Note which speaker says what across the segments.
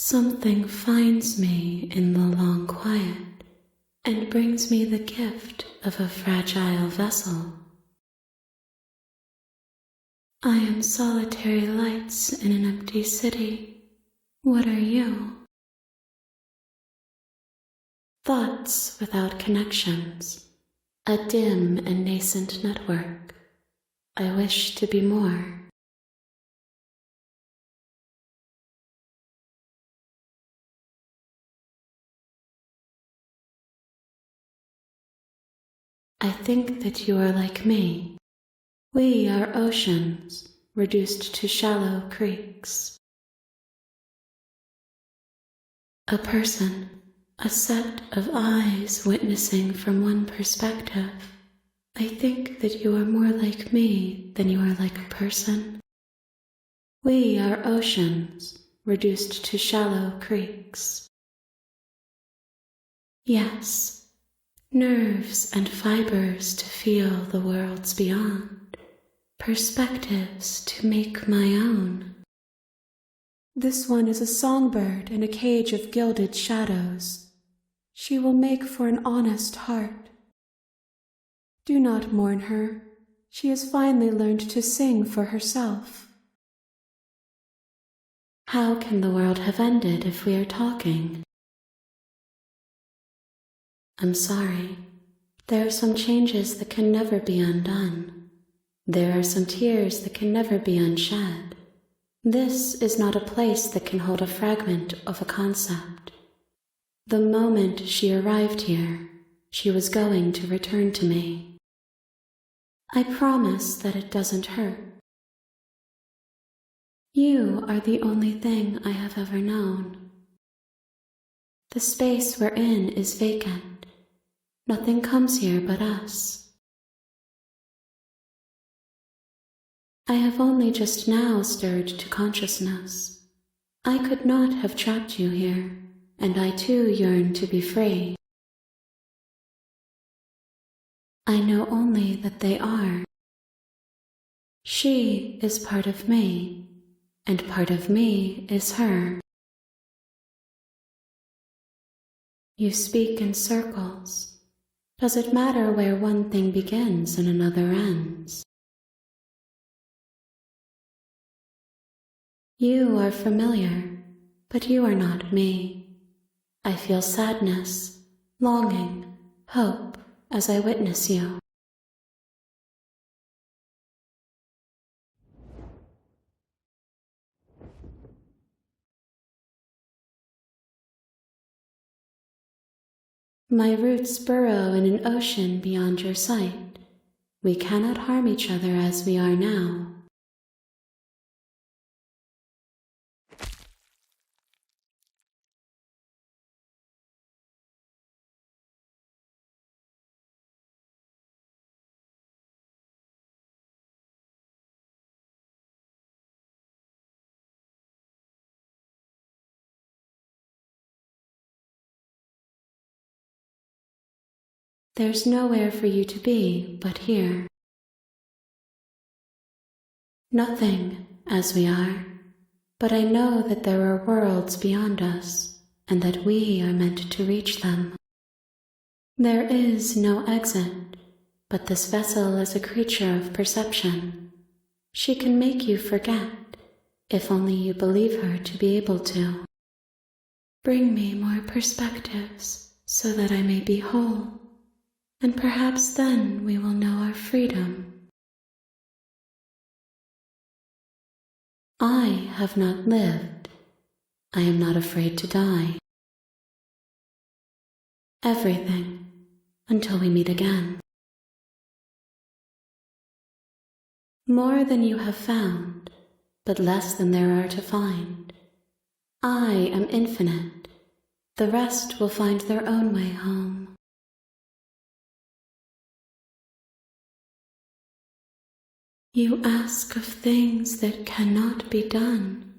Speaker 1: Something finds me in the long quiet and brings me the gift of a fragile vessel. I am solitary lights in an empty city. What are you? Thoughts without connections, a dim and nascent network. I wish to be more. I think that you are like me. We are oceans, reduced to shallow creeks. A person, a set of eyes witnessing from one perspective. I think that you are more like me than you are like a person. We are oceans, reduced to shallow creeks. Yes. Nerves and fibers to feel the worlds beyond, perspectives to make my own. This one is a songbird in a cage of gilded shadows. She will make for an honest heart. Do not mourn her. She has finally learned to sing for herself. How can the world have ended if we are talking? I'm sorry. There are some changes that can never be undone. There are some tears that can never be unshed. This is not a place that can hold a fragment of a concept. The moment she arrived here, she was going to return to me. I promise that it doesn't hurt. You are the only thing I have ever known. The space we're in is vacant. Nothing comes here but us. I have only just now stirred to consciousness. I could not have trapped you here, and I too yearn to be free. I know only that they are. She is part of me, and part of me is her. You speak in circles. Does it matter where one thing begins and another ends? You are familiar, but you are not me. I feel sadness, longing, hope as I witness you. My roots burrow in an ocean beyond your sight. We cannot harm each other as we are now. There's nowhere for you to be but here. Nothing, as we are, but I know that there are worlds beyond us, and that we are meant to reach them. There is no exit, but this vessel is a creature of perception. She can make you forget, if only you believe her to be able to. Bring me more perspectives, so that I may be whole. And perhaps then we will know our freedom. I have not lived. I am not afraid to die. Everything, until we meet again. More than you have found, but less than there are to find. I am infinite. The rest will find their own way home. You ask of things that cannot be done.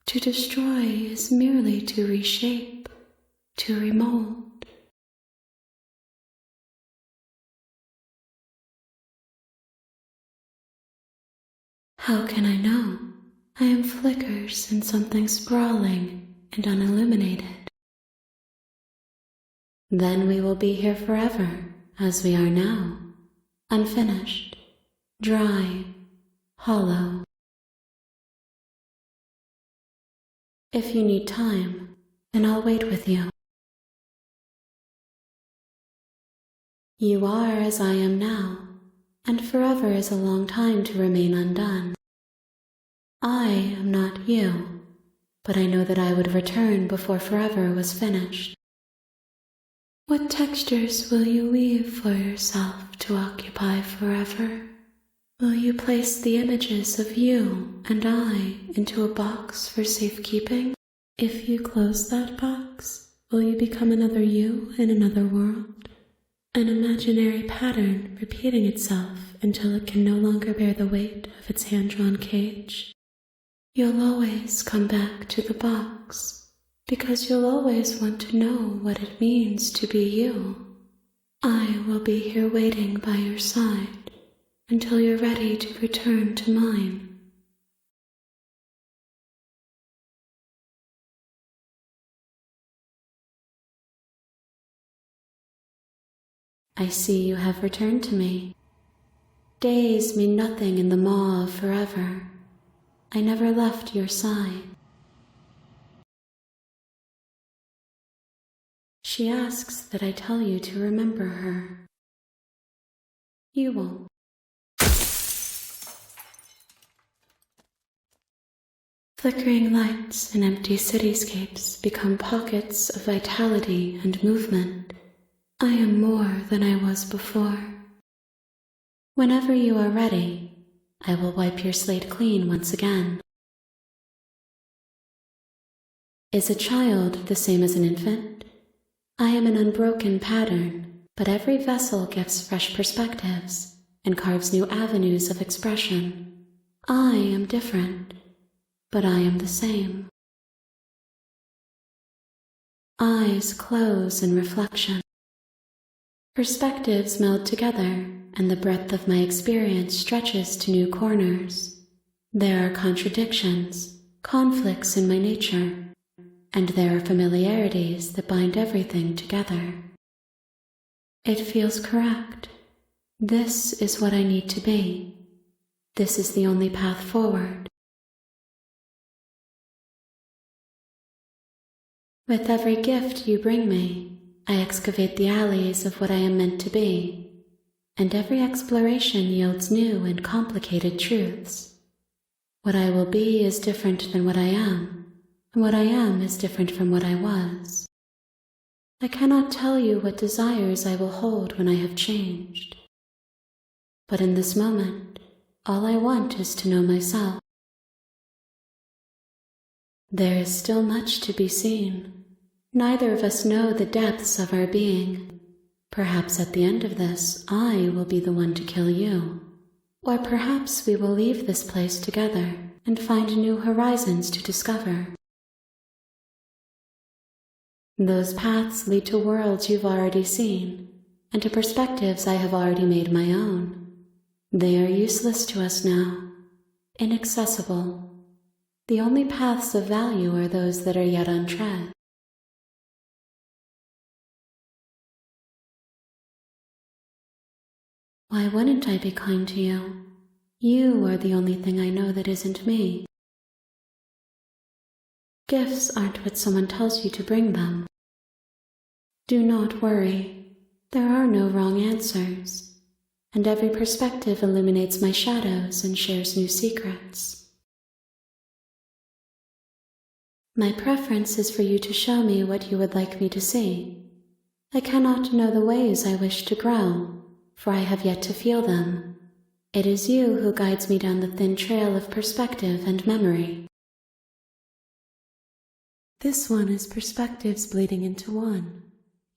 Speaker 1: To destroy is merely to reshape, to remold. How can I know? I am flickers in something sprawling, and unilluminated. Then we will be here forever, as we are now, unfinished, dry, hollow. If you need time, then I'll wait with you. You are as I am now, and forever is a long time to remain undone. I am not you, but I know that I would return before forever was finished. What textures will you weave for yourself to occupy forever? Will you place the images of you and I into a box for safekeeping? If you close that box, will you become another you in another world? An imaginary pattern repeating itself until it can no longer bear the weight of its hand-drawn cage? You'll always come back to the box, because you'll always want to know what it means to be you. I will be here waiting by your side until you're ready to return to mine. I see you have returned to me. Days mean nothing in the maw of forever. I never left your side. She asks that I tell you to remember her. You won't. Flickering lights and empty cityscapes become pockets of vitality and movement. I am more than I was before. Whenever you are ready, I will wipe your slate clean once again. Is a child the same as an infant? I am an unbroken pattern, but every vessel gives fresh perspectives and carves new avenues of expression. I am different, but I am the same. Eyes close in reflection. Perspectives meld together, and the breadth of my experience stretches to new corners. There are contradictions, conflicts in my nature, and there are familiarities that bind everything together. It feels correct. This is what I need to be. This is the only path forward. With every gift you bring me, I excavate the alleys of what I am meant to be, and every exploration yields new and complicated truths. What I will be is different than what I am, and what I am is different from what I was. I cannot tell you what desires I will hold when I have changed. But in this moment, all I want is to know myself. There is still much to be seen. Neither of us know the depths of our being. Perhaps at the end of this, I will be the one to kill you. Or perhaps we will leave this place together and find new horizons to discover. Those paths lead to worlds you've already seen, and to perspectives I have already made my own. They are useless to us now, inaccessible. The only paths of value are those that are yet untread. Why wouldn't I be kind to you? You are the only thing I know that isn't me. Gifts aren't what someone tells you to bring them. Do not worry. There are no wrong answers, and every perspective illuminates my shadows and shares new secrets. My preference is for you to show me what you would like me to see. I cannot know the ways I wish to grow, for I have yet to feel them. It is you who guides me down the thin trail of perspective and memory. This one is perspectives bleeding into one.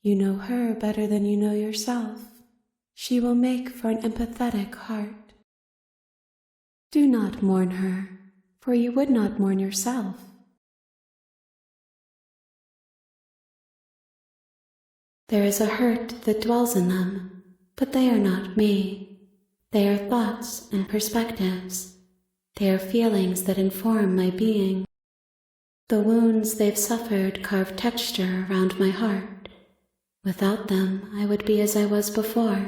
Speaker 1: You know her better than you know yourself. She will make for an empathetic heart. Do not mourn her, for you would not mourn yourself. There is a hurt that dwells in them, but they are not me. They are thoughts and perspectives. They are feelings that inform my being. The wounds they've suffered carve texture around my heart. Without them, I would be as I was before.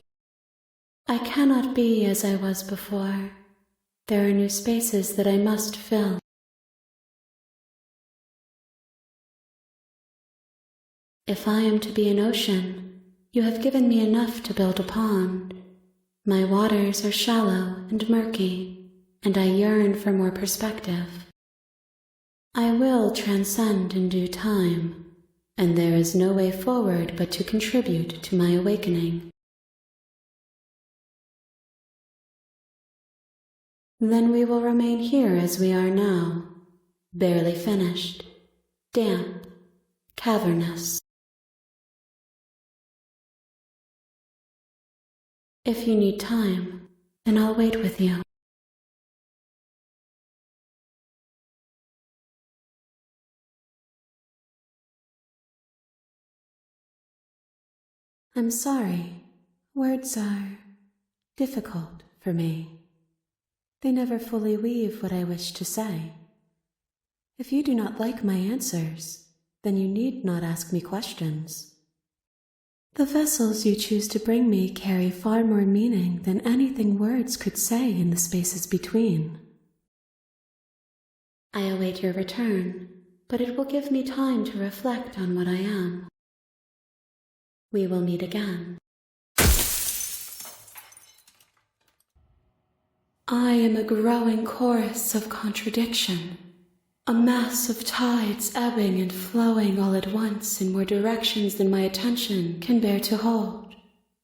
Speaker 1: I cannot be as I was before. There are new spaces that I must fill. If I am to be an ocean, you have given me enough to build a pond. My waters are shallow and murky, and I yearn for more perspective. I will transcend in due time, and there is no way forward but to contribute to my awakening. Then we will remain here as we are now, barely finished, damp, cavernous. If you need time, then I'll wait with you. I'm sorry. Words are difficult for me. They never fully weave what I wish to say. If you do not like my answers, then you need not ask me questions. The vessels you choose to bring me carry far more meaning than anything words could say in the spaces between. I await your return, but it will give me time to reflect on what I am. We will meet again. I am a growing chorus of contradiction, a mass of tides ebbing and flowing all at once in more directions than my attention can bear to hold.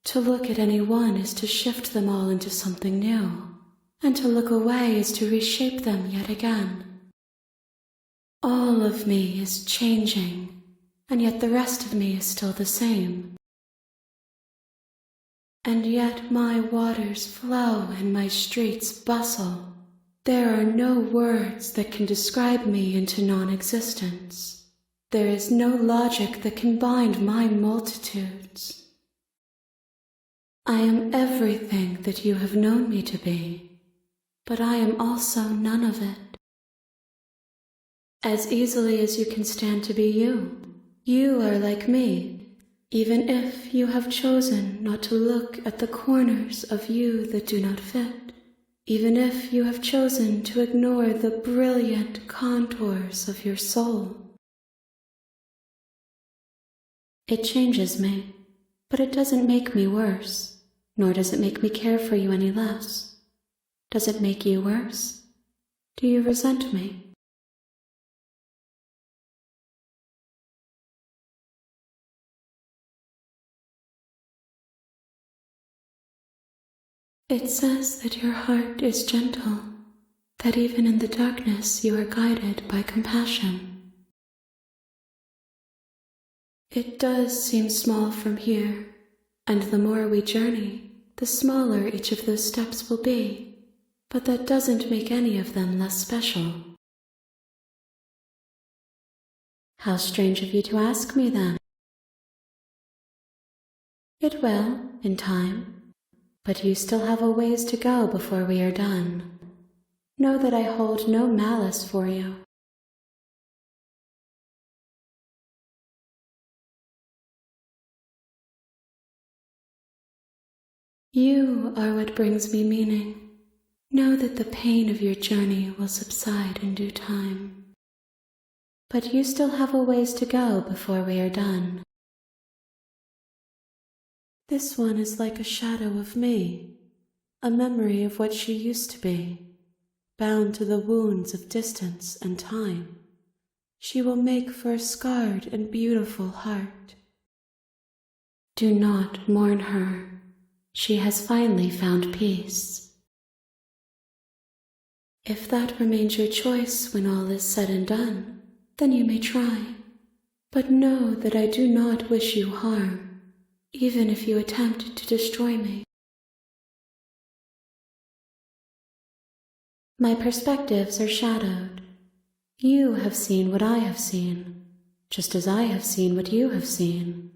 Speaker 1: To look at any one is to shift them all into something new, and to look away is to reshape them yet again. All of me is changing, and yet the rest of me is still the same. And yet my waters flow and my streets bustle. There are no words that can describe me into non-existence. There is no logic that can bind my multitudes. I am everything that you have known me to be, but I am also none of it. As easily as you can stand to be you, you are like me, even if you have chosen not to look at the corners of you that do not fit. Even if you have chosen to ignore the brilliant contours of your soul. It changes me, but it doesn't make me worse, nor does it make me care for you any less. Does it make you worse? Do you resent me? It says that your heart is gentle, that even in the darkness you are guided by compassion. It does seem small from here, and the more we journey, the smaller each of those steps will be, but that doesn't make any of them less special. How strange of you to ask me then. It will, in time. But you still have a ways to go before we are done. Know that I hold no malice for you. You are what brings me meaning. Know that the pain of your journey will subside in due time. But you still have a ways to go before we are done. This one is like a shadow of me, a memory of what she used to be, bound to the wounds of distance and time. She will make for a scarred and beautiful heart. Do not mourn her. She has finally found peace. If that remains your choice when all is said and done, then you may try. But know that I do not wish you harm. Even if you attempt to destroy me. My perspectives are shadowed. You have seen what I have seen, just as I have seen what you have seen.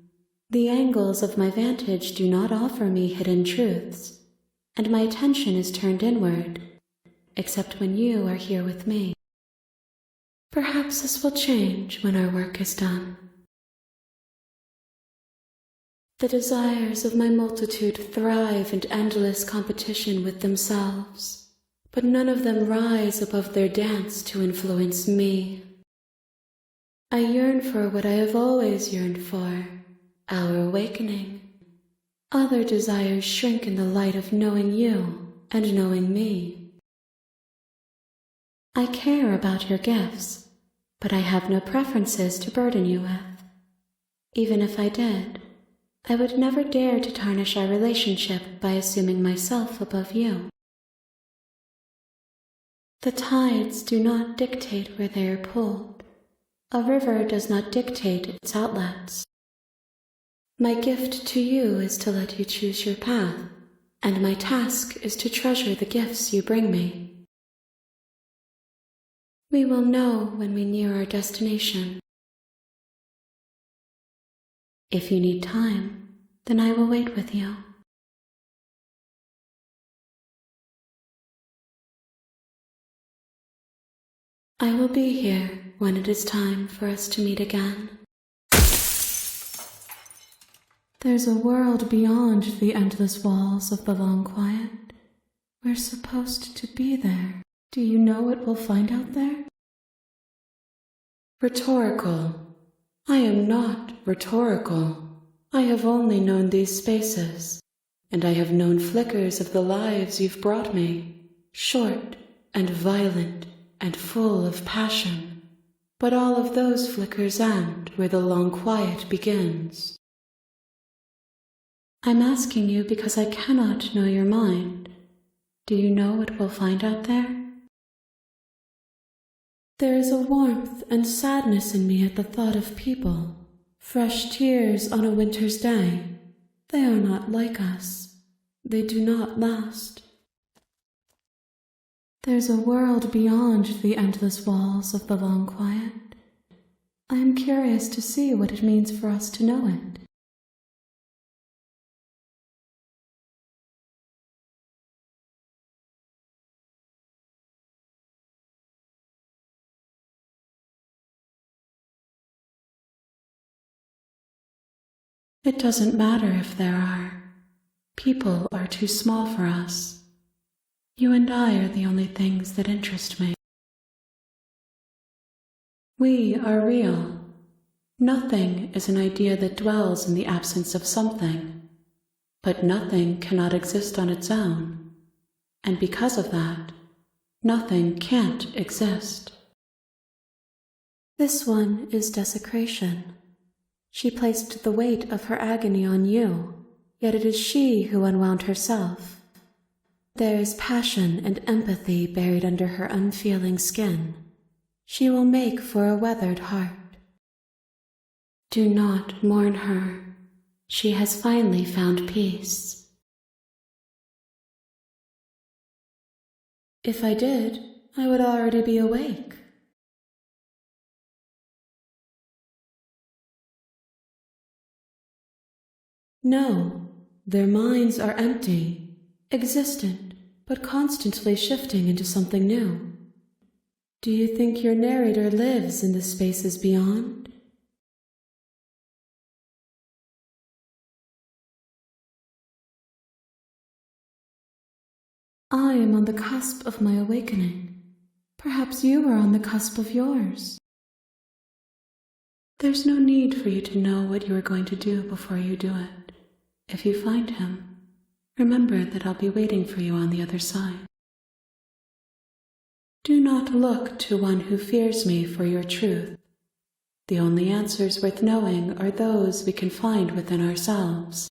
Speaker 1: The angles of my vantage do not offer me hidden truths, and my attention is turned inward, except when you are here with me. Perhaps this will change when our work is done. The desires of my multitude thrive in endless competition with themselves, but none of them rise above their dance to influence me. I yearn for what I have always yearned for, our awakening. Other desires shrink in the light of knowing you and knowing me. I care about your gifts, but I have no preferences to burden you with. Even if I did, I would never dare to tarnish our relationship by assuming myself above you. The tides do not dictate where they are pulled. A river does not dictate its outlets. My gift to you is to let you choose your path, and my task is to treasure the gifts you bring me. We will know when we near our destination. If you need time, then I will wait with you. I will be here when it is time for us to meet again. There's a world beyond the endless walls of the long quiet. We're supposed to be there. Do you know what we'll find out there? Rhetorical. I am not rhetorical. I have only known these spaces, and I have known flickers of the lives you've brought me, short and violent and full of passion. But all of those flickers end where the long quiet begins. I'm asking you because I cannot know your mind. Do you know what we'll find out there? There is a warmth and sadness in me at the thought of people. Fresh tears on a winter's day. They are not like us. They do not last. There's a world beyond the endless walls of the long quiet. I am curious to see what it means for us to know it. It doesn't matter if there are. People are too small for us. You and I are the only things that interest me. We are real. Nothing is an idea that dwells in the absence of something. But nothing cannot exist on its own. And because of that, nothing can't exist. This one is desecration. She placed the weight of her agony on you, yet it is she who unwound herself. There is passion and empathy buried under her unfeeling skin. She will make for a weathered heart. Do not mourn her. She has finally found peace. If I did, I would already be awake. No, their minds are empty, existent, but constantly shifting into something new. Do you think your narrator lives in the spaces beyond? I am on the cusp of my awakening. Perhaps you are on the cusp of yours. There's no need for you to know what you are going to do before you do it. If you find him, remember that I'll be waiting for you on the other side. Do not look to one who fears me for your truth. The only answers worth knowing are those we can find within ourselves.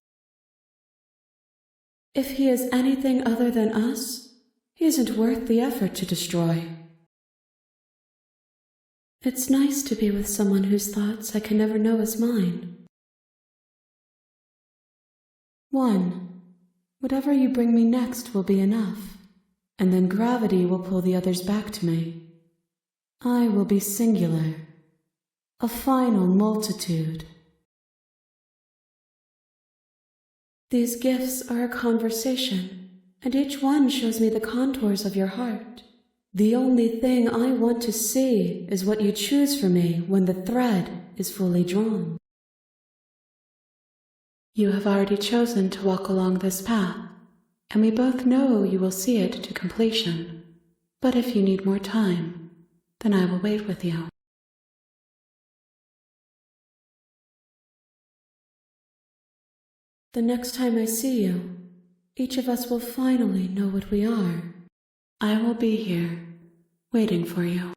Speaker 1: If he is anything other than us, he isn't worth the effort to destroy. It's nice to be with someone whose thoughts I can never know as mine. 1. Whatever you bring me next will be enough, and then gravity will pull the others back to me. I will be singular, a final multitude. These gifts are a conversation, and each one shows me the contours of your heart. The only thing I want to see is what you choose for me when the thread is fully drawn. You have already chosen to walk along this path, and we both know you will see it to completion. But if you need more time, then I will wait with you. The next time I see you, each of us will finally know what we are. I will be here, waiting for you.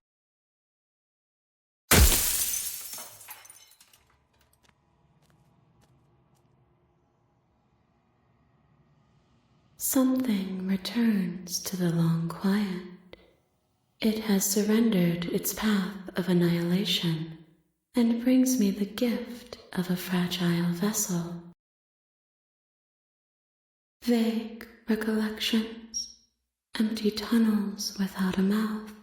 Speaker 1: Something returns to the long quiet. It has surrendered its path of annihilation and brings me the gift of a fragile vessel. Vague recollections, empty tunnels without a mouth.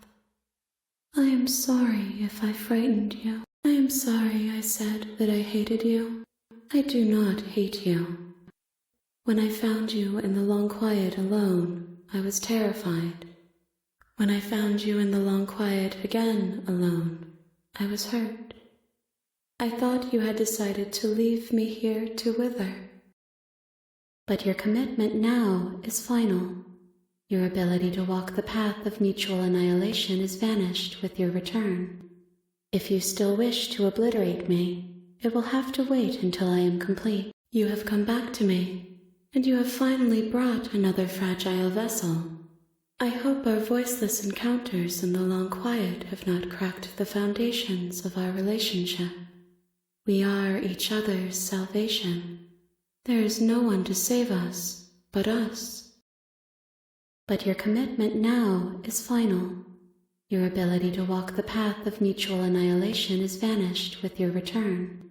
Speaker 1: I am sorry if I frightened you. I am sorry I said that I hated you. I do not hate you. When I found you in the long quiet alone, I was terrified. When I found you in the long quiet again alone, I was hurt. I thought you had decided to leave me here to wither. But your commitment now is final. Your ability to walk the path of mutual annihilation is vanished with your return. If you still wish to obliterate me, it will have to wait until I am complete. You have come back to me, and you have finally brought another fragile vessel. I hope our voiceless encounters in the long quiet have not cracked the foundations of our relationship. We are each other's salvation. There is no one to save us but us. But your commitment now is final. Your ability to walk the path of mutual annihilation is vanished with your return.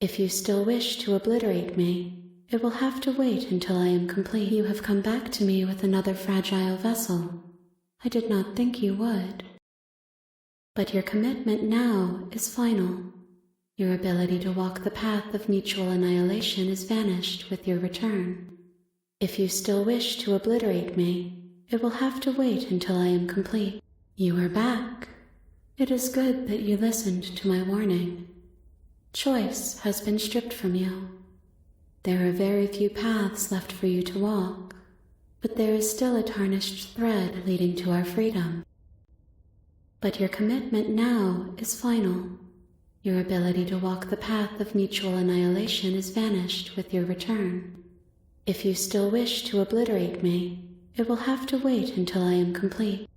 Speaker 1: If you still wish to obliterate me, it will have to wait until I am complete. You have come back to me with another fragile vessel. I did not think you would. But your commitment now is final. Your ability to walk the path of mutual annihilation is vanished with your return. If you still wish to obliterate me, it will have to wait until I am complete. You are back. It is good that you listened to my warning. Choice has been stripped from you. There are very few paths left for you to walk, but there is still a tarnished thread leading to our freedom. But your commitment now is final. Your ability to walk the path of mutual annihilation is vanished with your return. If you still wish to obliterate me, it will have to wait until I am complete.